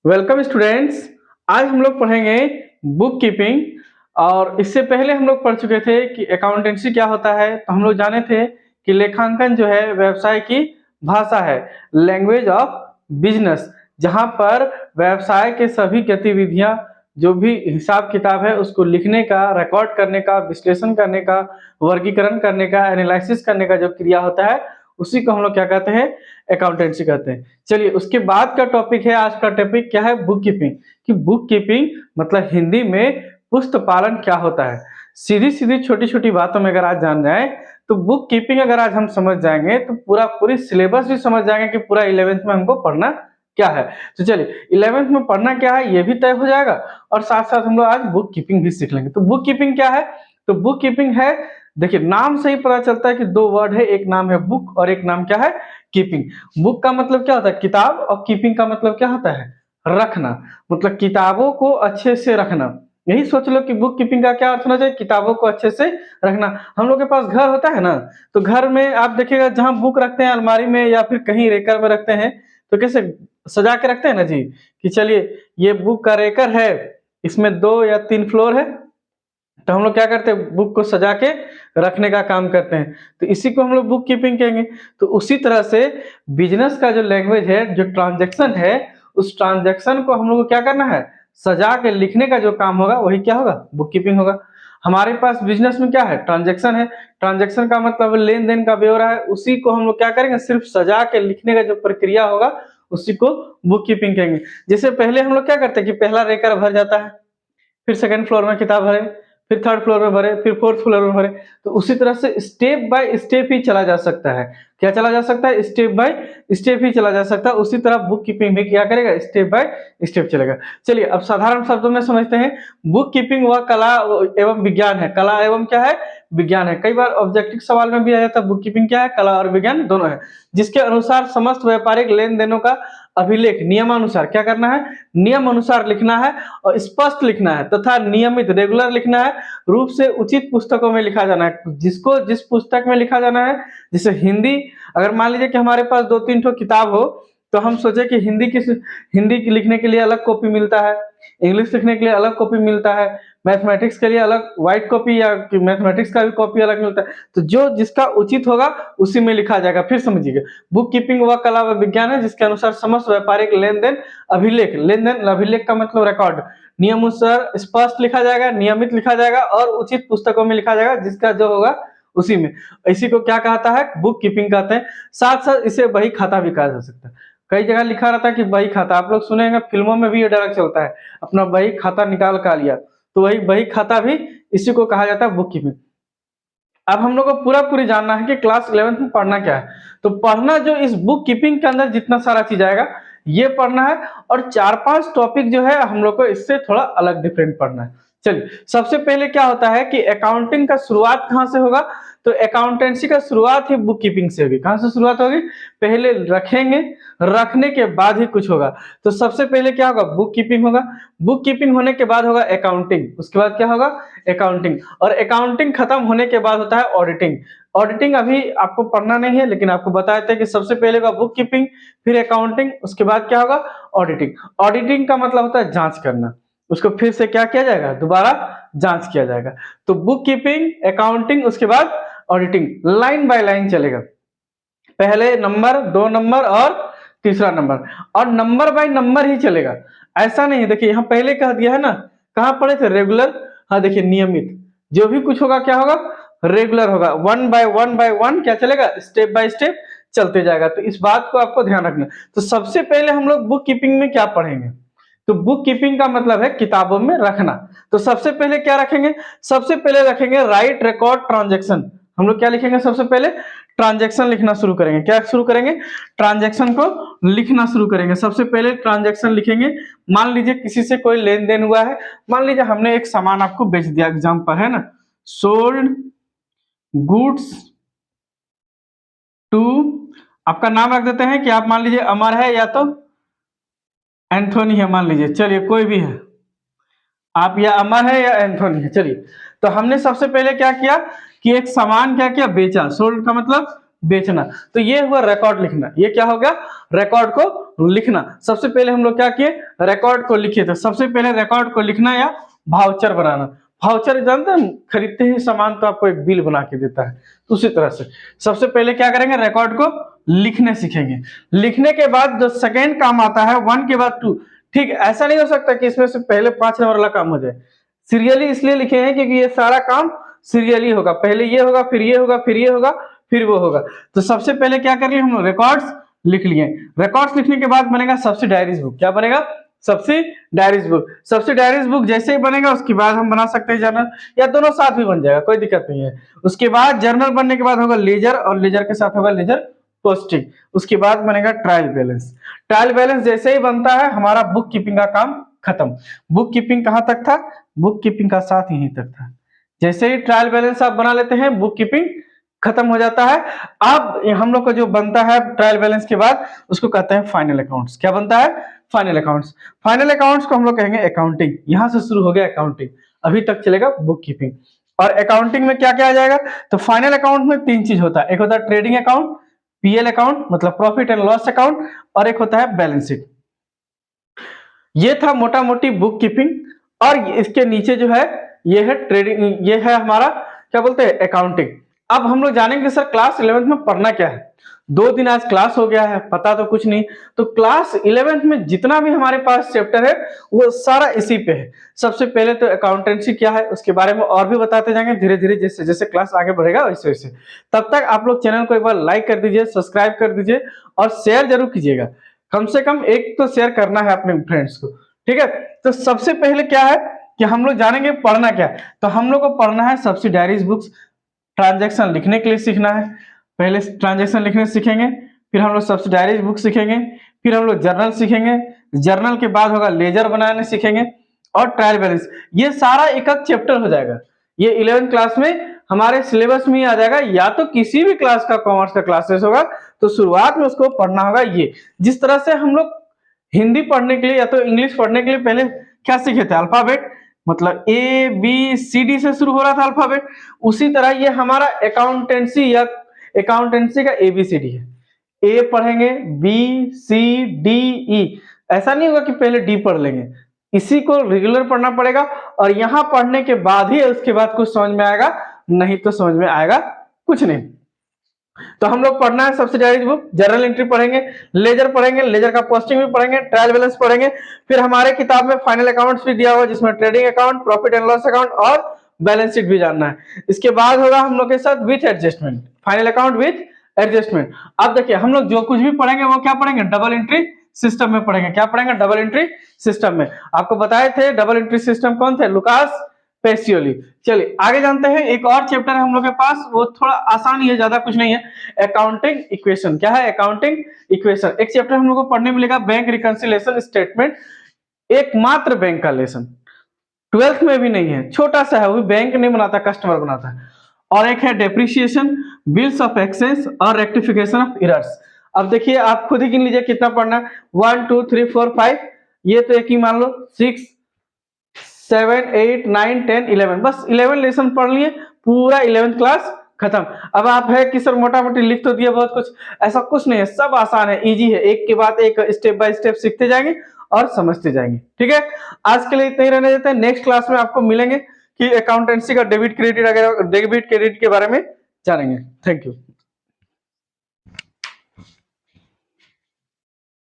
Welcome students. आज हम लोग पढ़ेंगे बुक कीपिंग। और इससे पहले हम लोग पढ़ चुके थे कि अकाउंटेंसी क्या होता है। तो हम लोग जाने थे कि लेखांकन जो है व्यवसाय की भाषा है, लैंग्वेज ऑफ बिजनेस, जहां पर व्यवसाय के सभी गतिविधियां, जो भी हिसाब किताब है उसको लिखने का, रिकॉर्ड करने का, विश्लेषण करने का, वर्गीकरण करने का, एनालिसिस करने का जो क्रिया होता है उसी को हम लोग क्या कहते हैं, अकाउंटेंसी कहते हैं। चलिए, उसके बाद का टॉपिक है, आज का टॉपिक क्या है, बुक कीपिंग। कि बुक कीपिंग मतलब हिंदी में पुस्त पालन क्या होता है। सीधी सीधी छोटी छोटी बातों में अगर आज जान जाए तो बुक कीपिंग अगर आज हम समझ जाएंगे तो पूरी सिलेबस भी समझ जाएंगे कि पूरा 11th में हमको पढ़ना क्या है। तो चलिए, 11th में पढ़ना क्या है ये भी तय हो जाएगा और साथ साथ हम लोग आज बुक कीपिंग भी सीख लेंगे। तो बुक कीपिंग क्या है? तो बुक कीपिंग है, देखिए नाम से ही पता चलता है कि दो वर्ड है, एक नाम है बुक और एक नाम क्या है, कीपिंग। बुक का मतलब क्या होता है, किताब, और कीपिंग का मतलब क्या होता है, रखना। मतलब किताबों को अच्छे से रखना। यही सोच लो कि बुक कीपिंग का क्या अर्थ होना चाहिए, किताबों को अच्छे से रखना। हम लोग के पास घर होता है ना, तो घर में आप देखिएगा जहां बुक रखते हैं अलमारी में या फिर कहीं रेकर में रखते हैं, तो कैसे सजा के रखते हैं ना जी, कि चलिए ये बुक का रेकर है, इसमें 2 या 3 फ्लोर है, तो हम लोग क्या करते हैं, बुक को सजा के रखने का काम करते हैं। तो इसी को हम लोग बुक कीपिंग कहेंगे। तो उसी तरह से बिजनेस का जो लैंग्वेज है, जो ट्रांजैक्शन है, उस ट्रांजैक्शन को हम लोग को क्या करना है, सजा के लिखने का जो काम होगा वही क्या होगा, बुक कीपिंग होगा। हमारे पास बिजनेस में क्या है, ट्रांजैक्शन है। ट्रांजैक्शन का मतलब लेन देन का ब्यौरा है, उसी को हम लोग क्या करेंगे, सिर्फ सजा के लिखने का जो प्रक्रिया होगा उसी को बुक कीपिंग कहेंगे। जैसे पहले हम लोग क्या करते हैं कि पहला रेकर भर जाता है, फिर सेकंड फ्लोर में किताब भरे, फिर थर्ड फ्लोर में भरे, फिर फोर्थ फ्लोर में भरे। तो उसी तरह से स्टेप बाय स्टेप ही चला जा सकता है। क्या चला जा सकता है, स्टेप बाय स्टेप ही चला जा सकता है। उसी तरह बुक कीपिंग भी क्या करेगा, स्टेप बाय स्टेप चलेगा। चलिए, अब साधारण शब्दों में समझते हैं। बुक कीपिंग वह कला एवं विज्ञान है। कला एवं क्या है, विज्ञान है। कई बार ऑब्जेक्टिव सवाल में भी आ जाता है, बुक कीपिंग क्या है, कला और विज्ञान दोनों है। जिसके अनुसार समस्त व्यापारिक लेन देनों का अभिलेख नियमानुसार क्या करना है, नियम अनुसार लिखना है और स्पष्ट लिखना है तथा नियमित रेगुलर लिखना है, रूप से उचित पुस्तकों में लिखा जाना है। जिसको जिस पुस्तक में लिखा जाना है, जैसे हिंदी, अगर मान लीजिए कि हमारे पास 2-3 ठो किताब हो, तो हम सोचे कि हिंदी की लिखने के लिए अलग कॉपी मिलता है, इंग्लिश लिखने के लिए अलग कॉपी मिलता है, मैथमेटिक्स के लिए अलग व्हाइट कॉपी या मैथमेटिक्स का भी कॉपी अलग मिलता है। तो जो जिसका उचित होगा उसी में लिखा जाएगा। फिर समझिएगा, बुक कीपिंग वह कला व विज्ञान है जिसके अनुसार समस्त व्यापारिक लेन देन अभिलेख, लेन देन अभिलेख का मतलब रिकॉर्ड, नियम अनुसार स्पष्ट लिखा जाएगा, नियमित लिखा जाएगा और उचित पुस्तकों में लिखा जाएगा, जिसका जो होगा उसी में। इसी को क्या कहता है, बुक कीपिंग कहते हैं। साथ साथ इसे बही खाता भी कहा जा सकता है। कई जगह लिखा रहता है कि बही खाता, आप लोग सुनेंगे फिल्मों में भी ये डायलॉग चलता है, अपना बही खाता निकाल कर लिया। तो वही बही खाता भी इसी को कहा जाता है, बुक कीपिंग। अब हम लोग को पूरी जानना है कि क्लास 11th में पढ़ना क्या है। तो पढ़ना जो इस बुक कीपिंग के अंदर जितना सारा चीज आएगा ये पढ़ना है, और 4-5 टॉपिक जो है हम लोग को इससे थोड़ा अलग डिफरेंट पढ़ना है। चलिए, सबसे पहले क्या होता है कि अकाउंटिंग का शुरुआत कहाँ से होगा, तो अकाउंटेंसी का शुरुआत ही बुक कीपिंग से होगी। कहाँ से शुरुआत होगी, पहले रखेंगे, रखने के बाद ही कुछ होगा। तो सबसे पहले क्या होगा, बुक कीपिंग होगा। बुक कीपिंग होने के बाद होगा अकाउंटिंग, उसके बाद क्या होगा, अकाउंटिंग। और अकाउंटिंग खत्म होने के बाद होता है ऑडिटिंग। ऑडिटिंग अभी आपको पढ़ना नहीं है, लेकिन आपको बताए थे कि सबसे पहले होगा बुक कीपिंग, फिर अकाउंटिंग, उसके बाद क्या होगा, ऑडिटिंग। ऑडिटिंग का मतलब होता है जांच करना, उसको फिर से क्या किया जाएगा, दोबारा जांच किया जाएगा। तो बुक कीपिंग, अकाउंटिंग, उसके बाद ऑडिटिंग, लाइन बाय लाइन चलेगा। पहले नंबर, 2 नंबर और तीसरा नंबर, और नंबर बाय नंबर ही चलेगा। ऐसा नहीं है, देखिए यहाँ पहले कह दिया है ना, कहाँ पढ़े थे, रेगुलर। हाँ देखिए, नियमित, जो भी कुछ होगा क्या होगा, रेगुलर होगा। 1 बाय 1 क्या चलेगा, स्टेप बाय स्टेप चलते जाएगा। तो इस बात को आपको ध्यान रखना। तो सबसे पहले हम लोग बुक कीपिंग में क्या पढ़ेंगे, तो बुक कीपिंग का मतलब है किताबों में रखना। तो सबसे पहले क्या रखेंगे, सबसे पहले रखेंगे राइट रिकॉर्ड ट्रांजेक्शन। हम लोग क्या लिखेंगे, सबसे पहले ट्रांजेक्शन लिखना शुरू करेंगे। क्या शुरू करेंगे, ट्रांजेक्शन को लिखना शुरू करेंगे। सबसे पहले ट्रांजेक्शन लिखेंगे। मान लीजिए किसी से कोई लेन देन हुआ है, मान लीजिए हमने एक सामान आपको बेच दिया, एग्जाम्पल है ना, सोल्ड गुड्स टू, आपका नाम रख देते हैं कि आप मान लीजिए अमर है या तो एंथोनी है, मान लीजिए, चलिए कोई भी है, आप या अमर है या एंथोनी है। चलिए, तो हमने सबसे पहले क्या किया कि एक सामान क्या किया, बेचा। सोल्ड का मतलब बेचना। तो ये हुआ रिकॉर्ड लिखना। ये क्या हो गया? रिकॉर्ड को लिखना। सबसे पहले हम लोग क्या किए? रिकॉर्ड को लिखे। तो सबसे पहले रिकॉर्ड को लिखना या वाउचर बनाना। वाउचर जानते हैं, खरीदते ही सामान तो आपको एक बिल बना के देता है, तो उसी तरह से सबसे पहले क्या करेंगे? रिकॉर्ड को लिखने सीखेंगे। लिखने के बाद जो सेकेंड काम आता है 1 के बाद 2। ठीक, ऐसा नहीं हो सकता कि इसमें से पहले 5 नंबर वाला काम हो जाए। सीरियली इसलिए लिखे हैं क्योंकि ये सारा काम सीरियली होगा। पहले ये होगा, फिर ये होगा, फिर ये होगा, फिर वो होगा। तो सबसे पहले क्या कर लिए हम लोग? रिकॉर्ड्स लिख लिए। रिकॉर्ड्स लिखने के बाद बनेगा सब्सिडायरीज बुक। क्या बनेगा? सब्सिडायरीज बुक। सब्सिडायरीज बुक जैसे ही बनेगा उसके बाद हम बना सकते हैं जर्नल, या दोनों साथ भी बन जाएगा, कोई दिक्कत नहीं है। उसके बाद जर्नल बनने के बाद होगा लेजर, और लेजर के साथ होगा लेजर पोस्टिंग। उसके बाद बनेगा ट्रायल बैलेंस। ट्रायल बैलेंस जैसे ही बनता है हमारा बुक कीपिंग का काम खत्म। बुक कीपिंग कहां तक था? बुक कीपिंग का साथ यहीं तक था। जैसे ही ट्रायल बैलेंस आप बना लेते हैं बुक कीपिंग खत्म हो जाता है। अब हम लोग को जो बनता है ट्रायल बैलेंस के बाद उसको कहते हैं फाइनल अकाउंट्स। क्या बनता है? Final accounts. फाइनल अकाउंट्स को हम लोग कहेंगे अकाउंटिंग। यहां से शुरू हो गया अकाउंटिंग, अभी तक चलेगा बुक कीपिंग। और अकाउंटिंग में क्या क्या आ जाएगा? तो फाइनल अकाउंट में 3 चीज होता है। एक होता है ट्रेडिंग अकाउंट, पीएल अकाउंट मतलब प्रॉफिट एंड लॉस अकाउंट, और एक होता है बैलेंस शीट। ये था मोटा मोटी बुक कीपिंग। और इसके नीचे जो है ये है ट्रेडिंग, ये है हमारा क्या बोलते हैं अकाउंटिंग। अब हम लोग जानेंगे सर क्लास 11th में पढ़ना क्या है। 2 दिन आज क्लास हो गया है, पता तो कुछ नहीं। तो क्लास 11th में जितना भी हमारे पास चैप्टर है वो सारा इसी पे है। सबसे पहले तो अकाउंटेंसी क्या है उसके बारे में और भी बताते जाएंगे धीरे धीरे, जैसे जैसे क्लास आगे बढ़ेगा वैसे वैसे। तब तक आप लोग चैनल को एक बार लाइक कर दीजिए, सब्सक्राइब कर दीजिए और शेयर जरूर कीजिएगा। कम से कम एक तो शेयर करना है अपने फ्रेंड्स को, ठीक है। तो सबसे पहले क्या है कि हम लोग जानेंगे पढ़ना क्या है। तो हम लोग को पढ़ना है सब्सिडायरीज बुक्स। ट्रांजैक्शन लिखने के लिए सीखना है। पहले ट्रांजैक्शन लिखने सीखेंगे, फिर हम लोग सब्सिडायरीज बुक सीखेंगे, फिर हम लोग जर्नल सीखेंगे। जर्नल के बाद होगा लेजर बनाने सीखेंगे और ट्रायल बैलेंस। ये सारा एक एक चैप्टर हो जाएगा। ये 11th क्लास में हमारे सिलेबस में ही आ जाएगा। या तो किसी भी क्लास का कॉमर्स का क्लासेस होगा तो शुरुआत में उसको पढ़ना होगा। ये जिस तरह से हम लोग हिंदी पढ़ने के लिए या तो इंग्लिश पढ़ने के लिए पहले क्या सीखे थे? अल्फाबेट, मतलब ए बी सी डी से शुरू हो रहा था अल्फाबेट। उसी तरह ये हमारा अकाउंटेंसी या अकाउंटेंसी का एबीसीडी है। ए पढ़ेंगे, बी सी डी ई। ऐसा नहीं होगा कि पहले डी पढ़ लेंगे, इसी को रेगुलर पढ़ना पड़ेगा। और यहां पढ़ने के बाद ही उसके बाद कुछ समझ में आएगा, नहीं तो समझ में आएगा कुछ नहीं। तो हम लोग पढ़ना है सब्सिडायरीज बुक, जर्नल एंट्री पढ़ेंगे, लेजर पढ़ेंगे, लेजर का पोस्टिंग भी पढ़ेंगे, ट्रायल बैलेंस पढ़ेंगे। फिर हमारे किताब में फाइनल अकाउंट्स भी दिया हुआ जिसमें trading account, profit and loss account और बैलेंस शीट भी जानना है। इसके बाद होगा हम लोग के साथ with adjustment, final account with adjustment. अब देखिए हम लोग जो कुछ भी पढ़ेंगे वो क्या पढ़ेंगे? डबल एंट्री सिस्टम में पढ़ेंगे। क्या पढ़ेंगे? डबल एंट्री सिस्टम में। आपको बताए थे डबल एंट्री सिस्टम कौन थे? Lucas Pacioli. चलिए आगे जानते हैं। एक और चैप्टर है हम लोग के पास, वो थोड़ा आसान ही है, ज्यादा कुछ नहीं है। Accounting equation. क्या है? Accounting equation. एक चैप्टर हम लोग को पढ़ने मिलेगा बैंक रिकंसिलिएशन स्टेटमेंट, एकमात्र बैंक का लेसन। 12th में भी नहीं है, छोटा सा है, वो भी बैंक नहीं बनाता, कस्टमर बनाता है। और एक है डेप्रिसिएशन, बिल्स ऑफ एक्सचेंज और रेक्टिफिकेशन ऑफ एरर्स। अब देखिए आप खुद ही गिन लीजिए कितना पढ़ना है। 1 2 3 4 5, ये तो एक ही मान लो, 6 7 8 9 10 11, बस 11 लेसन पढ़ लिए, पूरा 11th क्लास खत्म। अब आप है कि सर मोटा मोटी लिख तो दिया बहुत कुछ, ऐसा कुछ नहीं है, सब आसान है, इजी है। एक के बाद एक स्टेप बाय स्टेप सीखते जाएंगे और समझते जाएंगे, ठीक है। आज के लिए इतना ही रहने देते हैं। नेक्स्ट क्लास में आपको मिलेंगे कि अकाउंटेंसी का डेबिट क्रेडिट के बारे में जानेंगे। Thank you.